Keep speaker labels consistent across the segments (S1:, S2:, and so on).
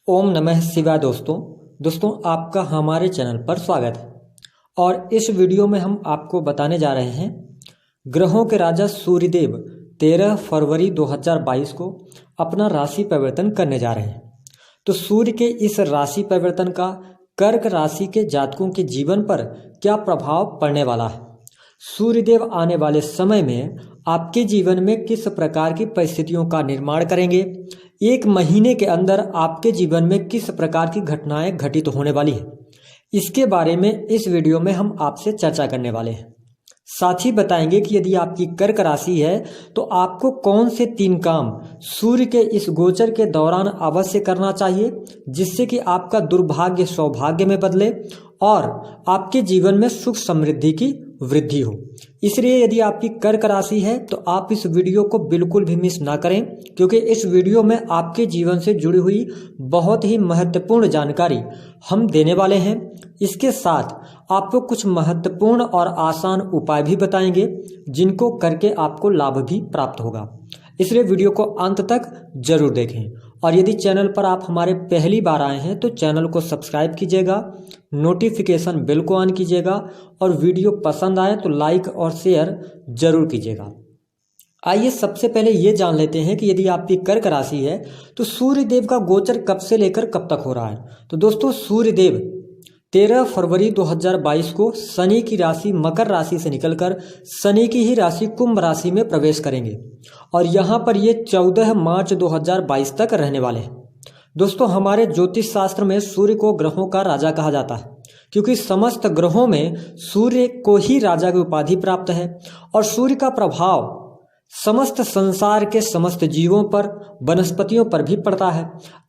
S1: ओम नमः शिवाय। दोस्तों आपका हमारे चैनल पर स्वागत है। और इस वीडियो में हम आपको बताने जा रहे हैं ग्रहों के राजा सूर्यदेव 13 फरवरी 2022 को अपना राशि परिवर्तन करने जा रहे हैं। तो सूर्य के इस राशि परिवर्तन का कर्क राशि के जातकों के जीवन पर क्या प्रभाव पड़ने वाला है, सूर्यदेव आने वाले समय में आपके जीवन में किस प्रकार की परिस्थितियों का निर्माण करेंगे, एक महीने के अंदर आपके जीवन में किस प्रकार की घटनाएं घटित होने वाली है, इसके बारे में इस वीडियो में हम आपसे चर्चा करने वाले हैं। साथ ही बताएंगे कि यदि आपकी कर्क राशि है तो आपको कौन से 3 काम सूर्य के इस गोचर के दौरान अवश्य करना चाहिए जिससे कि आपका दुर्भाग्य सौभाग्य में बदले और आपके जीवन में सुख समृद्धि की वृद्धि हो। इसलिए यदि आपकी कर्क राशि है तो आप इस वीडियो को बिल्कुल भी मिस ना करें, क्योंकि इस वीडियो में आपके जीवन से जुड़ी हुई बहुत ही महत्वपूर्ण जानकारी हम देने वाले हैं। इसके साथ आपको कुछ महत्वपूर्ण और आसान उपाय भी बताएंगे जिनको करके आपको लाभ भी प्राप्त होगा। इसलिए वीडियो को अंत तक जरूर देखें। और यदि चैनल पर आप हमारे पहली बार आए हैं तो चैनल को सब्सक्राइब कीजिएगा, नोटिफिकेशन बेल को ऑन कीजिएगा और वीडियो पसंद आए तो लाइक और शेयर जरूर कीजिएगा। आइए सबसे पहले ये जान लेते हैं कि यदि आपकी कर्क राशि है तो सूर्यदेव का गोचर कब से लेकर कब तक हो रहा है। तो दोस्तों सूर्यदेव 13 फरवरी 2022 को शनि की राशि मकर राशि से निकलकर शनि की ही राशि कुंभ राशि में प्रवेश करेंगे और यहाँ पर ये 14 मार्च 2022 तक रहने वाले हैं। दोस्तों हमारे ज्योतिष शास्त्र में सूर्य को ग्रहों का राजा कहा जाता है, क्योंकि समस्त ग्रहों में सूर्य को ही राजा की उपाधि प्राप्त है और सूर्य का प्रभाव समस्त संसार के समस्त जीवों पर, वनस्पतियों पर भी पड़ता है।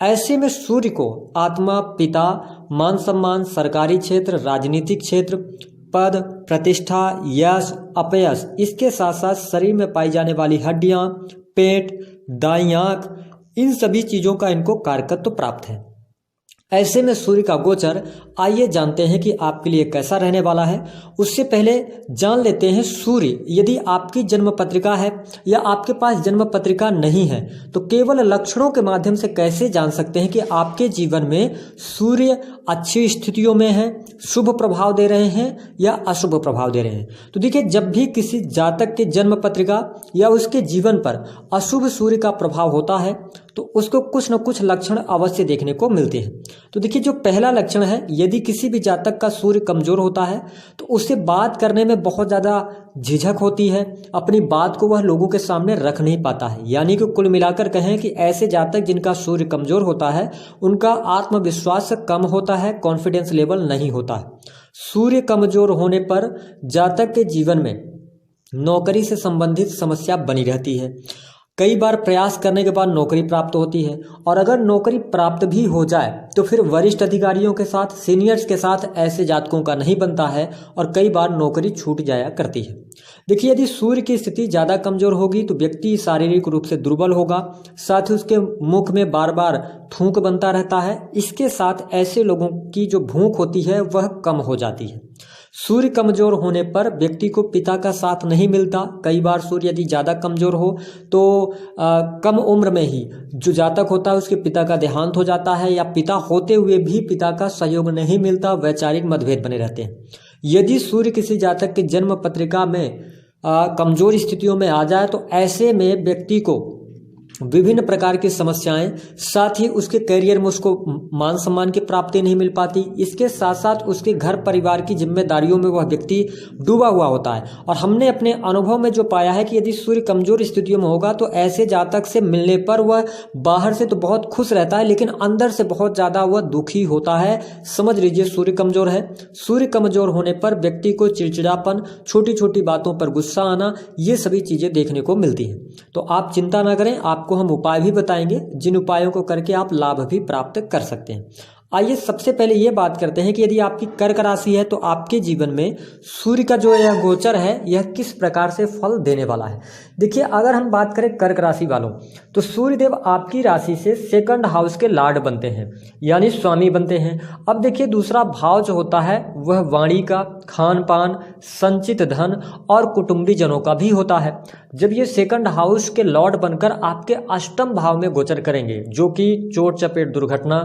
S1: ऐसे में सूर्य को आत्मा, पिता, मान सम्मान, सरकारी क्षेत्र, राजनीतिक क्षेत्र, पद, प्रतिष्ठा, यश, अपयश, इसके साथ साथ शरीर में पाई जाने वाली हड्डियां, पेट, दाईं आंख, इन सभी चीजों का इनको कारकत्व प्राप्त है। ऐसे में सूर्य का गोचर आइए जानते हैं कि आपके लिए कैसा रहने वाला है। उससे पहले जान लेते हैं सूर्य यदि आपकी जन्म पत्रिका है या आपके पास जन्म पत्रिका नहीं है तो केवल लक्षणों के माध्यम से कैसे जान सकते हैं कि आपके जीवन में सूर्य अच्छी स्थितियों में है, शुभ प्रभाव दे रहे हैं या अशुभ प्रभाव दे रहे हैं। तो देखिए, जब भी किसी जातक के जन्म पत्रिका या उसके जीवन पर अशुभ सूर्य का प्रभाव होता है तो उसको कुछ न कुछ लक्षण अवश्य देखने को मिलते हैं। तो देखिए, जो पहला लक्षण है, यदि किसी भी जातक का सूर्य कमजोर होता है तो उससे बात करने में बहुत ज्यादा झिझक होती है, अपनी बात को वह लोगों के सामने रख नहीं पाता है। यानी कि कुल मिलाकर कहें कि ऐसे जातक जिनका सूर्य कमजोर होता है उनका आत्मविश्वास कम होता है, कॉन्फिडेंस लेवल नहीं होता है। सूर्य कमजोर होने पर जातक के जीवन में नौकरी से संबंधित समस्या बनी रहती है। कई बार प्रयास करने के बाद नौकरी प्राप्त होती है और अगर नौकरी प्राप्त भी हो जाए तो फिर वरिष्ठ अधिकारियों के साथ, सीनियर्स के साथ ऐसे जातकों का नहीं बनता है और कई बार नौकरी छूट जाया करती है। देखिए, यदि सूर्य की स्थिति ज़्यादा कमजोर होगी तो व्यक्ति शारीरिक रूप से दुर्बल होगा, साथ ही उसके मुख में बार बार थूक बनता रहता है। इसके साथ ऐसे लोगों की जो भूख होती है वह कम हो जाती है। सूर्य कमजोर होने पर व्यक्ति को पिता का साथ नहीं मिलता। कई बार सूर्य यदि ज़्यादा कमजोर हो तो कम उम्र में ही जो जातक होता है उसके पिता का देहांत हो जाता है या पिता होते हुए भी पिता का सहयोग नहीं मिलता, वैचारिक मतभेद बने रहते हैं। यदि सूर्य किसी जातक की जन्म पत्रिका में कमजोर स्थितियों में आ जाए तो ऐसे में व्यक्ति को विभिन्न प्रकार की समस्याएं, साथ ही उसके करियर में उसको मान सम्मान की प्राप्ति नहीं मिल पाती। इसके साथ साथ उसके घर परिवार की जिम्मेदारियों में वह व्यक्ति डूबा हुआ होता है। और हमने अपने अनुभव में जो पाया है कि यदि सूर्य कमजोर स्थितियों में होगा तो ऐसे जातक से मिलने पर वह बाहर से तो बहुत खुश रहता है लेकिन अंदर से बहुत ज्यादा वह दुखी होता है। समझ लीजिए सूर्य कमजोर है। सूर्य कमजोर होने पर व्यक्ति को चिड़चिड़ापन, छोटी छोटी बातों पर गुस्सा आना, ये सभी चीजें देखने को मिलती हैं। तो आप चिंता ना करें, आपको हम उपाय भी बताएंगे जिन उपायों को करके आप लाभ भी प्राप्त कर सकते हैं। आइए सबसे पहले ये बात करते हैं कि यदि आपकी कर्क राशि है तो आपके जीवन में सूर्य का जो यह गोचर है यह किस प्रकार से फल देने वाला है। देखिए, अगर हम बात करें कर्क राशि वालों तो सूर्यदेव आपकी राशि से 2nd हाउस के लॉर्ड बनते हैं, यानी स्वामी बनते हैं। अब देखिए, दूसरा भाव जो होता है वह वाणी का, खान पान, संचित धन और कुटुंबीजनों का भी होता है। जब ये सेकंड हाउस के लॉर्ड बनकर आपके अष्टम भाव में गोचर करेंगे, जो कि चोट चपेट दुर्घटना,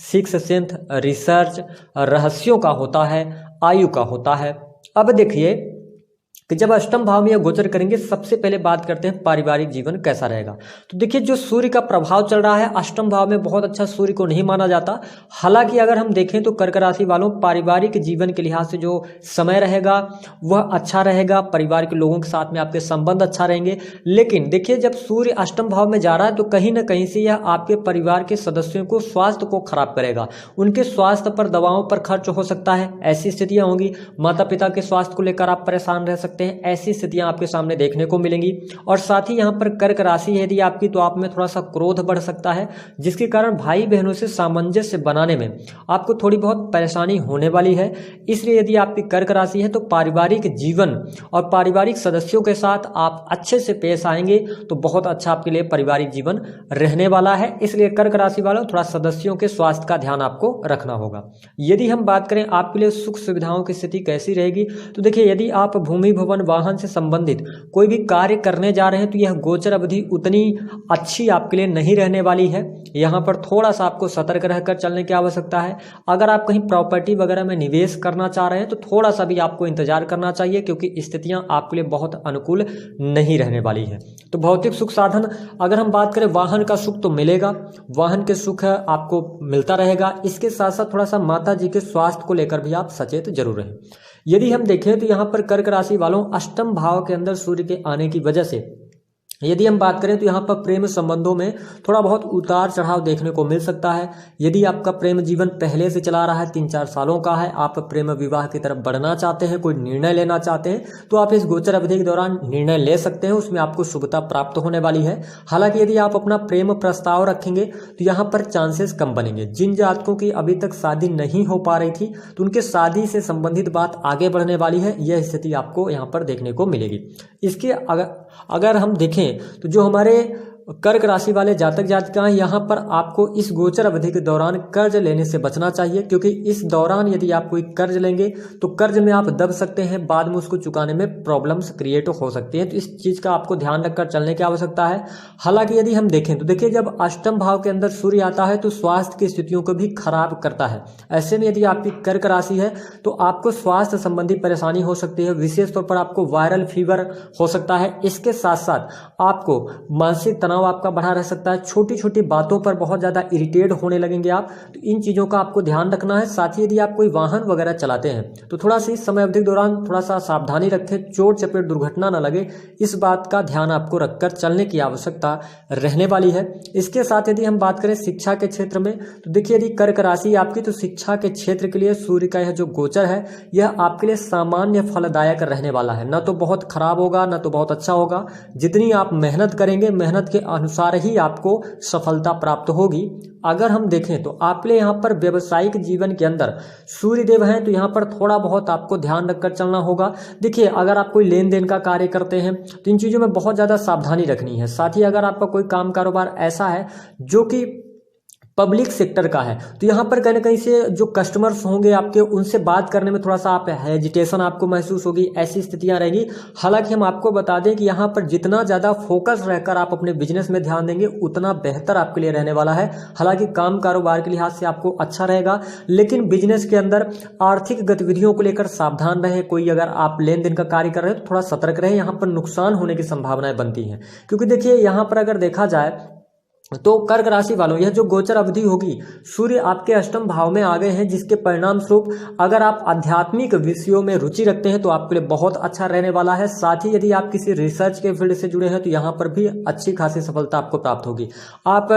S1: सिक्स सेंथ, रिसर्च, रहस्यों का होता है, आयु का होता है। अब देखिए कि जब अष्टम भाव में यह गोचर करेंगे, सबसे पहले बात करते हैं पारिवारिक जीवन कैसा रहेगा। तो देखिए जो सूर्य का प्रभाव चल रहा है अष्टम भाव में, बहुत अच्छा सूर्य को नहीं माना जाता। हालांकि अगर हम देखें तो कर्क राशि वालों, पारिवारिक जीवन के लिहाज से जो समय रहेगा वह अच्छा रहेगा, परिवार के लोगों के साथ में आपके संबंध अच्छा रहेंगे। लेकिन देखिए जब सूर्य अष्टम भाव में जा रहा है तो कहीं ना कहीं से यह आपके परिवार के सदस्यों को, स्वास्थ्य को खराब करेगा। उनके स्वास्थ्य पर, दवाओं पर खर्च हो सकता है, ऐसी स्थितियां होंगी। माता पिता के स्वास्थ्य को लेकर आप परेशान रह सकते हैं, ऐसी स्थितियां आपके सामने देखने को मिलेंगी। और साथ ही यहां पर कर्क राशि है यदि आपकी, तो आप में थोड़ा सा क्रोध बढ़ सकता है, जिसके कारण भाई बहनों से सामंजस्य बनाने में आपको थोड़ी बहुत परेशानी होने वाली है। इसलिए यदि आपकी कर्क राशि है तो पारिवारिक जीवन और पारिवारिक सदस्यों के साथ आप अच्छे से पेश आएंगे तो बहुत अच्छा आपके लिए पारिवारिक जीवन रहने वाला है। इसलिए कर्क राशि वालों थोड़ा सदस्यों के स्वास्थ्य का ध्यान आपको रखना होगा। यदि हम बात करें आपके लिए सुख सुविधाओं की स्थिति कैसी रहेगी, तो देखिए यदि आप भूमि भवन वाहन से संबंधित कोई भी कार्य करने जा रहे हैं तो यह गोचर अवधि उतनी अच्छी आपके लिए नहीं रहने वाली है। यहां पर थोड़ा सा आपको सतर्क रहकर चलने की आवश्यकता है। अगर आप कहीं प्रॉपर्टी वगैरह में निवेश करना चाह रहे हैं तो थोड़ा सा भी आपको इंतजार करना चाहिए, क्योंकि स्थितियां आपके लिए बहुत अनुकूल नहीं रहने वाली है। तो भौतिक सुख साधन अगर हम बात करें, वाहन का सुख तो मिलेगा, वाहन के सुख आपको मिलता रहेगा। इसके साथ साथ थोड़ा सा माता जी के स्वास्थ्य को लेकर भी आप सचेत जरूर रहें। यदि हम देखें तो यहाँ पर कर्क राशि वालों अष्टम भाव के अंदर सूर्य के आने की वजह से यदि हम बात करें तो यहाँ पर प्रेम संबंधों में थोड़ा बहुत उतार चढ़ाव देखने को मिल सकता है। यदि आपका प्रेम जीवन पहले से चला रहा है, 3-4 सालों का है, आप प्रेम विवाह की तरफ बढ़ना चाहते हैं, कोई निर्णय लेना चाहते हैं, तो आप इस गोचर अवधि के दौरान निर्णय ले सकते हैं, उसमें आपको शुभता प्राप्त होने वाली है। हालांकि यदि आप अपना प्रेम प्रस्ताव रखेंगे तो यहाँ पर चांसेस कम बनेंगे। जिन जातकों की अभी तक शादी नहीं हो पा रही थी तो उनके शादी से संबंधित बात आगे बढ़ने वाली है, यह स्थिति आपको यहाँ पर देखने को मिलेगी। इसके अगर हम देखें तो जो हमारे कर्क राशि वाले जातक जातिकाएं, यहाँ पर आपको इस गोचर अवधि के दौरान कर्ज लेने से बचना चाहिए, क्योंकि इस दौरान यदि आप कोई कर्ज लेंगे तो कर्ज में आप दब सकते हैं, बाद में उसको चुकाने में प्रॉब्लम्स क्रिएट हो सकती हैं। तो इस चीज का आपको ध्यान रखकर चलने की आवश्यकता है। हालांकि यदि हम देखें तो देखिए जब अष्टम भाव के अंदर सूर्य आता है तो स्वास्थ्य की स्थितियों को भी खराब करता है। ऐसे में यदि आपकी कर्क राशि है तो आपको स्वास्थ्य संबंधी परेशानी हो सकती है, विशेष तौर पर आपको वायरल फीवर हो सकता है। इसके साथ साथ आपको मानसिक तनाव आपका बढ़ा रह सकता है, छोटी छोटी बातों पर बहुत ज्यादा इरिटेट होने लगेंगे आप। तो इन चीजों का आपको ध्यान रखना है। साथ ही यदि आप कोई वाहन वगैरह चलाते हैं तो थोड़ा सा इस समय अवधि के दौरान थोड़ा सा सावधानी रखें, चोट चपेट दुर्घटना न लगे, इस बात का ध्यान आपको रखकर चलने की आवश्यकता रहने वाली है। इसके साथ यदि हम बात करें शिक्षा के क्षेत्र में तो देखिए यदि कर्क राशि आपकी, तो शिक्षा के क्षेत्र के लिए सूर्य का यह जो गोचर है यह आपके लिए सामान्य फलदायक रहने वाला है। न तो बहुत खराब होगा, न तो बहुत अच्छा होगा। जितनी आप मेहनत करेंगे, मेहनत के अनुसार ही आपको सफलता प्राप्त होगी। अगर हम देखें तो आपके लिए यहाँ पर व्यवसायिक जीवन के अंदर सूर्य देव हैं, तो यहाँ पर थोड़ा बहुत आपको ध्यान रखकर चलना होगा। देखिए अगर आप कोई लेन देन का कार्य करते हैं तो इन चीजों में बहुत ज्यादा सावधानी रखनी है। साथ ही अगर आपका कोई काम कारोबार ऐसा है जो कि पब्लिक सेक्टर का है तो यहाँ पर कहीं ना कहीं से जो कस्टमर्स होंगे आपके, उनसे बात करने में थोड़ा सा आप हेजिटेशन आपको महसूस होगी, ऐसी स्थितियां रहेंगी। हालांकि हम आपको बता दें कि यहाँ पर जितना ज़्यादा फोकस रहकर आप अपने बिजनेस में ध्यान देंगे उतना बेहतर आपके लिए रहने वाला है। हालांकि काम कारोबार के लिहाज से आपको अच्छा रहेगा, लेकिन बिजनेस के अंदर आर्थिक गतिविधियों को लेकर सावधान रहे। कोई अगर आप लेन देन का कार्य कर रहे हैं तो थोड़ा सतर्क रहे, यहाँ पर नुकसान होने की संभावनाएं बनती हैं। क्योंकि देखिए यहाँ पर अगर देखा जाए तो कर्क राशि वालों यह जो गोचर अवधि होगी, सूर्य आपके अष्टम भाव में आ गए हैं, जिसके परिणाम स्वरूप अगर आप आध्यात्मिक विषयों में रुचि रखते हैं तो आपके लिए बहुत अच्छा रहने वाला है। साथ ही यदि आप किसी रिसर्च के फील्ड से जुड़े हैं तो यहाँ पर भी अच्छी खासी सफलता आपको प्राप्त होगी। आप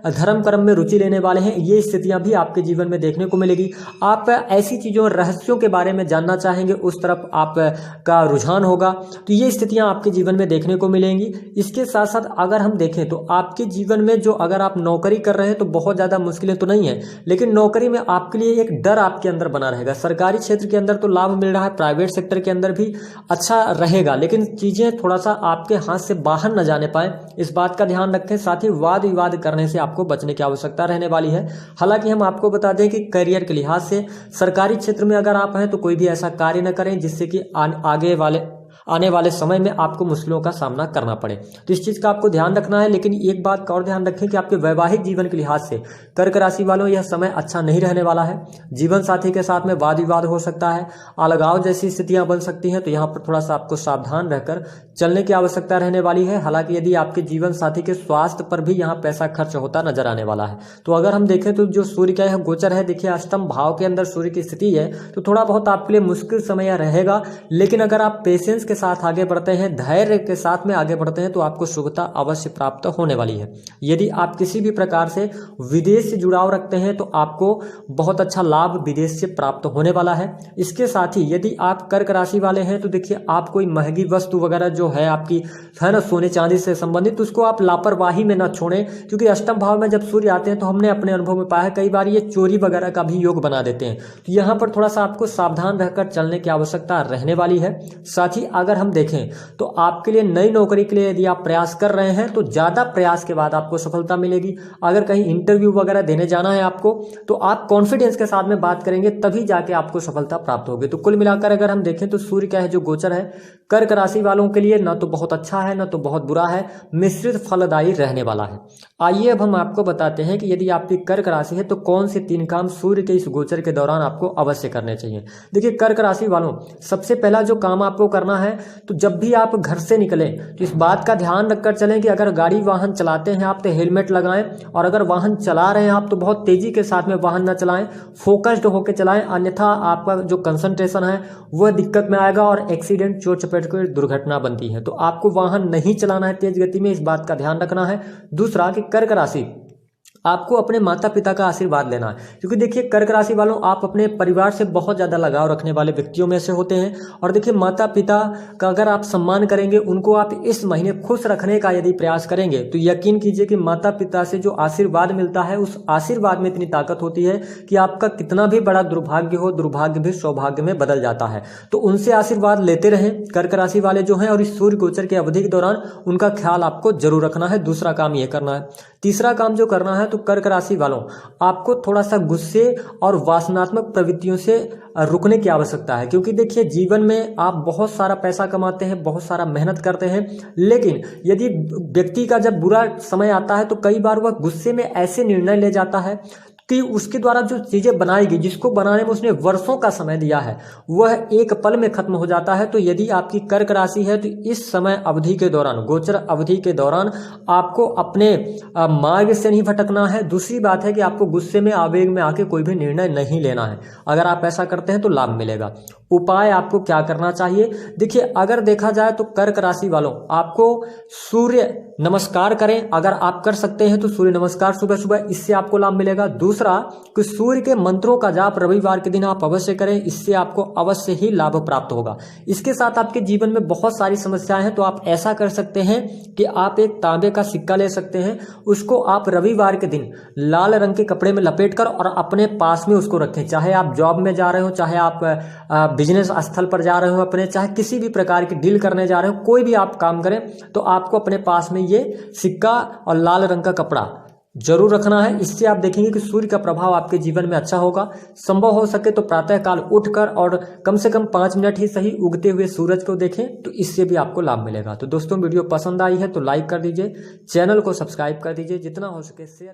S1: धर्म कर्म में रुचि लेने वाले हैं, ये स्थितियां भी आपके जीवन में देखने को मिलेगी। आप ऐसी चीजों, रहस्यों के बारे में जानना चाहेंगे, उस तरफ आपका रुझान होगा, तो ये स्थितियां आपके जीवन में देखने को मिलेंगी। इसके साथ साथ अगर हम देखें तो आपके जीवन में जो अगर आप नौकरी कर रहे हैं तो बहुत ज़्यादा मुश्किलें तो नहीं है, लेकिन नौकरी में आपके लिए एक डर आपके अंदर बना रहेगा। सरकारी क्षेत्र के अंदर तो लाभ मिल रहा है, प्राइवेट सेक्टर के अंदर भी अच्छा रहेगा, लेकिन चीज़ें थोड़ा सा आपके हाथ से बाहर न जाने पाए, इस बात का ध्यान रखें। साथ ही वाद विवाद करने से आपको बचने की आवश्यकता रहने वाली है। हालांकि हम आपको बता दें कि करियर के लिहाज से सरकारी क्षेत्र में अगर आप हैं तो कोई भी ऐसा कार्य न करें जिससे कि आने वाले समय में आपको मुश्किलों का सामना करना पड़े, तो इस चीज़ का आपको ध्यान रखना है। लेकिन एक बात का और ध्यान रखें कि आपके वैवाहिक जीवन के लिहाज से कर्क राशि वालों यह समय अच्छा नहीं रहने वाला है। जीवन साथी के साथ में वाद विवाद हो सकता है, अलगाव जैसी स्थितियां बन सकती हैं, तो यहाँ पर थोड़ा सा आपको सावधान रहकर चलने की आवश्यकता रहने वाली है। हालांकि यदि आपके जीवन साथी के स्वास्थ्य पर भी यहाँ पैसा खर्च होता नजर आने वाला है। तो अगर हम देखें तो जो सूर्य का यह गोचर है, देखिए अष्टम भाव के अंदर सूर्य की स्थिति है, तो थोड़ा बहुत आपके लिए मुश्किल समय रहेगा। लेकिन अगर आप पेशेंस के साथ आगे बढ़ते हैं, धैर्य के साथ में आगे बढ़ते हैं, तो आपको शुभता अवश्य प्राप्त होने वाली है। यदि आप किसी भी प्रकार से विदेश से जुड़ाव रखते हैं तो आपको बहुत अच्छा लाभ विदेश से प्राप्त होने वाला है। इसके साथ ही यदि आप कर्क राशि वाले हैं तो देखिए आप कोई महंगी वस्तु वगैरह जो है आपकी है ना सोने चांदी से संबंधित, उसको आप लापरवाही में ना छोड़ें, क्योंकि अष्टम भाव में जब सूर्य आते हैं तो हमने अपने अनुभव में पाया है कई बार ये चोरी वगैरह का भी योग बना देते हैं। तो यहाँ पर थोड़ा सा आपको सावधान रहकर चलने की आवश्यकता रहने वाली है। साथ ही अगर हम देखें तो आपके लिए नई नौकरी के लिए यदि आप प्रयास कर रहे हैं तो ज्यादा प्रयास के बाद आपको सफलता मिलेगी। अगर कहीं इंटरव्यू वगैरह देने जाना है आपको, तो आप कॉन्फिडेंस के साथ में बात करेंगे, तभी जाके आपको सफलता प्राप्त होगी। तो कुल मिलाकर अगर हम देखें तो सूर्य का है जो गोचर है कर्क राशि वालों के लिए न तो बहुत अच्छा है न तो बहुत बुरा है, मिश्रित फलदायी रहने वाला है। आइए अब हम आपको बताते हैं कि यदि आपकी कर्क राशि है तो कौन से 3 काम सूर्य के इस गोचर के दौरान आपको अवश्य करने चाहिए। देखिए कर्क राशि वालों, सबसे पहला जो काम आपको करना है, तो जब भी आप घर से निकलें तो इस बात का ध्यान रखकर चलें कि अगर गाड़ी वाहन चलाते हैं आप तो हेलमेट लगाएं, और अगर वाहन चला रहे हैं आप तो बहुत तेजी के साथ में वाहन न चलाएं, फोकस्ड होकर चलाएं, अन्यथा आपका जो कंसंट्रेशन है वह दिक्कत में आएगा और एक्सीडेंट, चोट चपेट की दुर्घटना बनती है। तो आपको वाहन नहीं चलाना है तेज गति में, इस बात का ध्यान रखना है। दूसरा कि कर्क राशि, आपको अपने माता पिता का आशीर्वाद लेना है, क्योंकि देखिए कर्क राशि वालों आप अपने परिवार से बहुत ज्यादा लगाव रखने वाले व्यक्तियों में से होते हैं। और देखिए माता पिता का अगर आप सम्मान करेंगे, उनको आप इस महीने खुश रखने का यदि प्रयास करेंगे, तो यकीन कीजिए कि माता पिता से जो आशीर्वाद मिलता है उस आशीर्वाद में इतनी ताकत होती है कि आपका कितना भी बड़ा दुर्भाग्य हो, दुर्भाग्य भी सौभाग्य में बदल जाता है। तो उनसे आशीर्वाद लेते रहें कर्क राशि वाले जो हैं, और इस सूर्य गोचर की अवधि के दौरान उनका ख्याल आपको जरूर रखना है। दूसरा काम यह करना है। तीसरा काम जो करना है, तो कर्क राशि वालों आपको थोड़ा सा गुस्से और वासनात्मक प्रवृत्तियों से रुकने की आवश्यकता है, क्योंकि देखिए जीवन में आप बहुत सारा पैसा कमाते हैं, बहुत सारा मेहनत करते हैं, लेकिन यदि व्यक्ति का जब बुरा समय आता है तो कई बार वह गुस्से में ऐसे निर्णय ले जाता है कि उसके द्वारा जो चीजें बनाई गई, जिसको बनाने में उसने वर्षों का समय दिया है, वह एक पल में खत्म हो जाता है। तो यदि आपकी कर्क राशि है तो इस समय अवधि के दौरान, गोचर अवधि के दौरान आपको अपने मार्ग से नहीं भटकना है। दूसरी बात है कि आपको गुस्से में, आवेग में आके कोई भी निर्णय नहीं लेना है। अगर आप ऐसा करते हैं तो लाभ मिलेगा। उपाय आपको क्या करना चाहिए, देखिए अगर देखा जाए तो कर्क राशि वालों आपको सूर्य नमस्कार करें, अगर आप कर सकते हैं तो सूर्य नमस्कार सुबह सुबह, इससे आपको लाभ मिलेगा। दूसरा कि सूर्य के मंत्रों का जाप रविवार के दिन आप अवश्य करें, इससे आपको अवश्य ही लाभ प्राप्त होगा। इसके साथ आपके जीवन में बहुत सारी समस्याएं हैं, तो आप ऐसा कर सकते हैं कि आप एक तांबे का सिक्का ले सकते हैं, उसको आप रविवार के दिन लाल रंग के कपड़े में लपेटकर और अपने पास में उसको रखें। चाहे आप जॉब में जा रहे हो, चाहे आप बिजनेस स्थल पर जा रहे हो अपने, चाहे किसी भी प्रकार की डील करने जा रहे हो, कोई भी आप काम करें, तो आपको अपने पास में ये सिक्का और लाल रंग का कपड़ा जरूर रखना है। इससे आप देखेंगे कि सूर्य का प्रभाव आपके जीवन में अच्छा होगा। संभव हो सके तो प्रातः काल उठकर और कम से कम 5 मिनट ही सही उगते हुए सूरज को देखें, तो इससे भी आपको लाभ मिलेगा। तो दोस्तों वीडियो पसंद आई है तो लाइक कर दीजिए, चैनल को सब्सक्राइब कर दीजिए, जितना हो सके शेयर